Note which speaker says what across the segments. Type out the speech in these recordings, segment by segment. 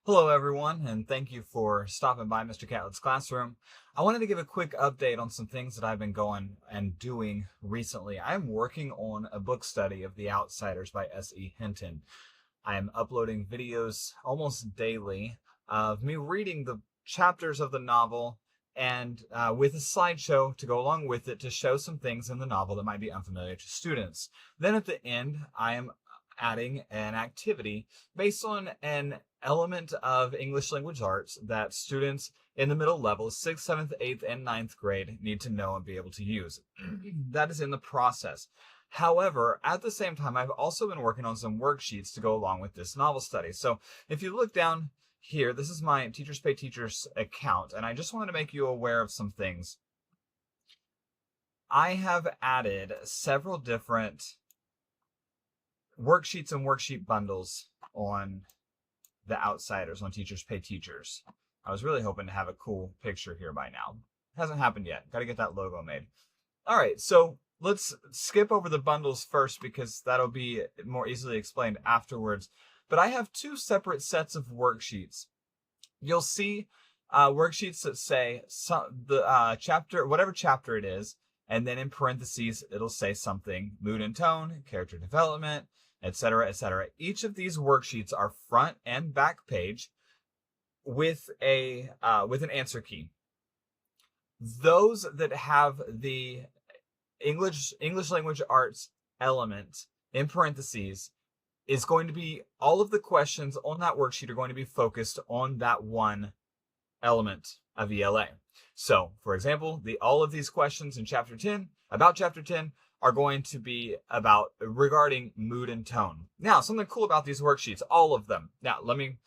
Speaker 1: Hello everyone, and thank you for stopping by Mr. Catlett's classroom. I wanted to give a quick update on some things that I've been going and doing recently. I'm working on a book study of The Outsiders by S.E. Hinton. I am uploading videos almost daily of me reading the chapters of the novel and with a slideshow to go along with it to show some things in the novel that might be unfamiliar to students. Then at the end, I am adding an activity based on an element of English language arts that students in the middle levels, 6th, 7th, 8th, and 9th grade need to know and be able to use. That is in the process. However, at the same time, I've also been working on some worksheets to go along with this novel study. So if you look down here, this is my Teachers Pay Teachers account, and I just wanted to make you aware of some things. I have added several different worksheets and worksheet bundles on The Outsiders on Teachers Pay Teachers. I was really hoping to have a cool picture here by now. Hasn't happened yet. Got to get that logo made. All right, so let's skip over the bundles first because that'll be more easily explained afterwards. But I have two separate sets of worksheets. You'll see worksheets that say chapter, whatever chapter it is, and then in parentheses, it'll say something, mood and tone, character development, etc., etc. Each of these worksheets are front and back page with an answer key. Those that have the English language arts element in parentheses is going to be, all of the questions on that worksheet are going to be focused on that one element of ELA. So, for example, all of these questions in chapter 10, about chapter 10, are going to be regarding mood and tone. Now, something cool about these worksheets, all of them. Now, let me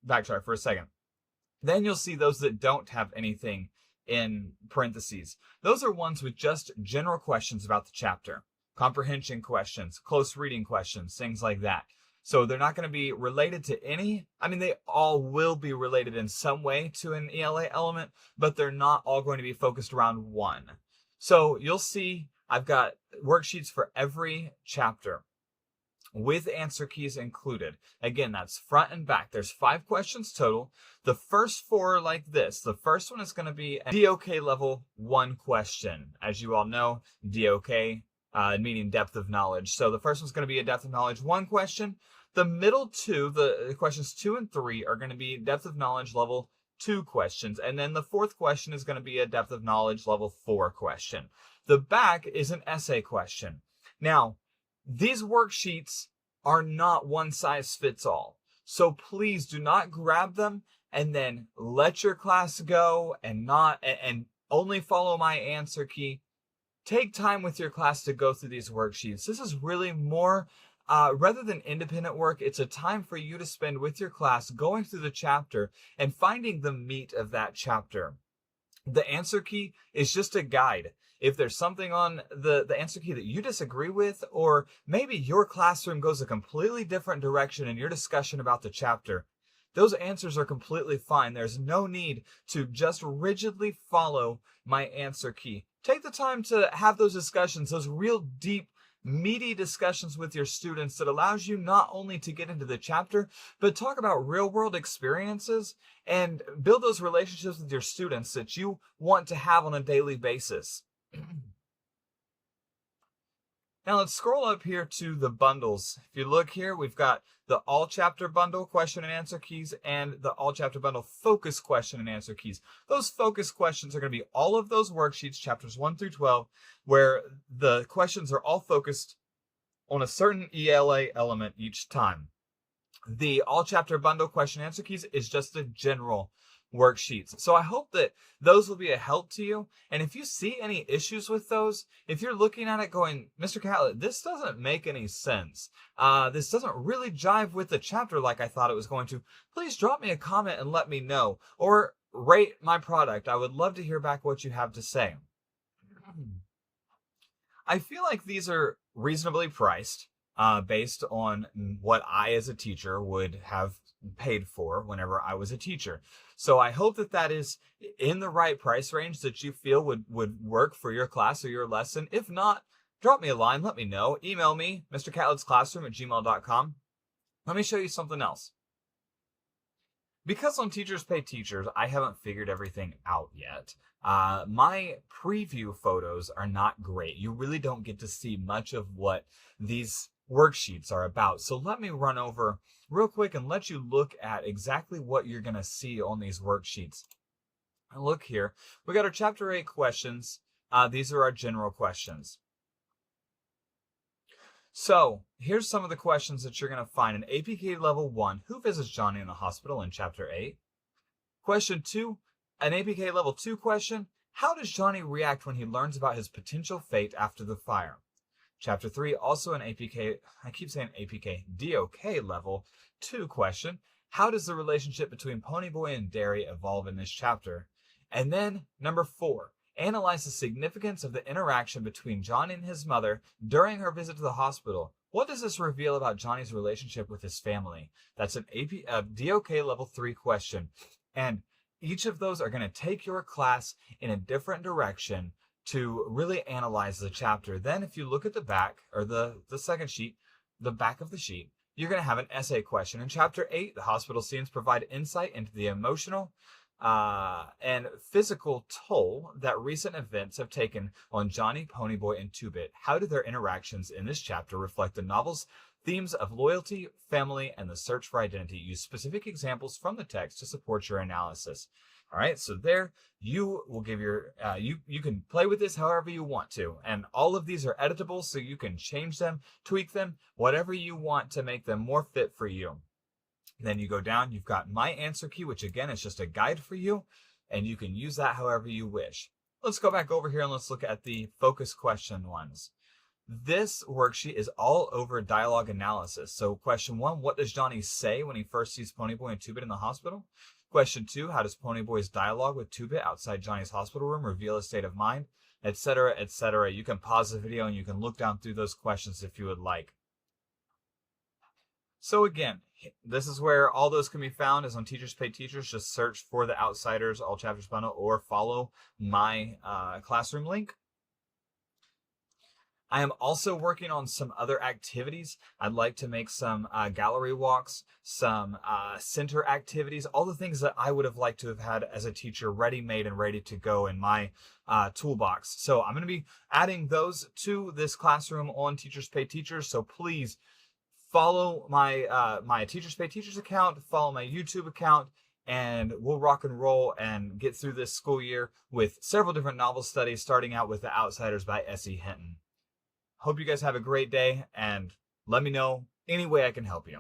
Speaker 1: backtrack for a second. Then you'll see those that don't have anything in parentheses. Those are ones with just general questions about the chapter. Comprehension questions, close reading questions, things like that. So they're not going to be related to any, they all will be related in some way to an ELA element, but they're not all going to be focused around one. So you'll see I've got worksheets for every chapter with answer keys included. Again, that's front and back. There's 5 questions total. The first 4 are like this. The first one is going to be a DOK level 1 question. As you all know, DOK meaning depth of knowledge. So the first one's going to be a depth of knowledge 1 question. The middle 2, the questions 2 and 3, are going to be depth of knowledge level 2 questions. And then the 4th question is going to be a depth of knowledge level 4 question. The back is an essay question. Now, these worksheets are not one size fits all. So please do not grab them and then let your class go and only follow my answer key. Take time with your class to go through these worksheets. This is really more, rather than independent work, it's a time for you to spend with your class going through the chapter and finding the meat of that chapter. The answer key is just a guide. If there's something on the answer key that you disagree with, or maybe your classroom goes a completely different direction in your discussion about the chapter, those answers are completely fine. There's no need to just rigidly follow my answer key. Take the time to have those discussions, those real deep, meaty discussions with your students that allows you not only to get into the chapter, but talk about real-world experiences and build those relationships with your students that you want to have on a daily basis. Now let's scroll up here to the bundles. If you look here, we've got the all chapter bundle question and answer keys and the all chapter bundle focus question and answer keys. Those focus questions are going to be all of those worksheets, chapters 1 through 12, where the questions are all focused on a certain ELA element each time. The all chapter bundle question and answer keys is just a general worksheets. So I hope that those will be a help to you. And if you see any issues with those, if you're looking at it going, Mr. Catlett, this doesn't make any sense. This doesn't really jive with the chapter like I thought it was going to. Please drop me a comment and let me know. Or rate my product. I would love to hear back what you have to say. I feel like these are reasonably priced based on what I as a teacher would have paid for whenever I was a teacher. So I hope that that is in the right price range that you feel would work for your class or your lesson. If not, drop me a line, let me know. Email me, mrcatlettsclassroom@gmail.com. Let me show you something else. Because on Teachers Pay Teachers, I haven't figured everything out yet. My preview photos are not great. You really don't get to see much of what these worksheets are about. So let me run over real quick and let you look at exactly what you're going to see on these worksheets. Look here. We got our Chapter 8 questions. These are our general questions. So here's some of the questions that you're going to find in APK Level 1. Who visits Johnny in the hospital in Chapter 8? Question 2, an APK Level 2 question. How does Johnny react when he learns about his potential fate after the fire? Chapter 3, also an APK, I keep saying APK, DOK Level 2 question. How does the relationship between Ponyboy and Derry evolve in this chapter? And then number 4, analyze the significance of the interaction between Johnny and his mother during her visit to the hospital. What does this reveal about Johnny's relationship with his family? That's an DOK Level 3 question. And each of those are going to take your class in a different direction to really analyze the chapter. Then if you look at the back, or the second sheet, the back of the sheet, you're going to have an essay question. In Chapter 8, the hospital scenes provide insight into the emotional and physical toll that recent events have taken on Johnny, Ponyboy, and Two-Bit. How do their interactions in this chapter reflect the novel's themes of loyalty, family, and the search for identity? Use specific examples from the text to support your analysis. All right, so there you will give your, you can play with this however you want to. And all of these are editable, so you can change them, tweak them, whatever you want to make them more fit for you. Then you go down, you've got my answer key, which again is just a guide for you, and you can use that however you wish. Let's go back over here and let's look at the focus question ones. This worksheet is all over dialogue analysis. So question 1, what does Johnny say when he first sees Ponyboy and Two-Bit in the hospital? Question 2, how does Ponyboy's dialogue with Two-Bit outside Johnny's hospital room reveal his state of mind? Etc., etc. You can pause the video and you can look down through those questions if you would like. So again, this is where all those can be found, is on Teachers Pay Teachers. Just search for the Outsiders All Chapters Bundle or follow my classroom link. I am also working on some other activities. I'd like to make some gallery walks, some center activities, all the things that I would have liked to have had as a teacher ready-made and ready to go in my toolbox. So I'm going to be adding those to this classroom on Teachers Pay Teachers. So please follow my my Teachers Pay Teachers account, follow my YouTube account, and we'll rock and roll and get through this school year with several different novel studies, starting out with The Outsiders by S.E. Hinton. Hope you guys have a great day, and let me know any way I can help you.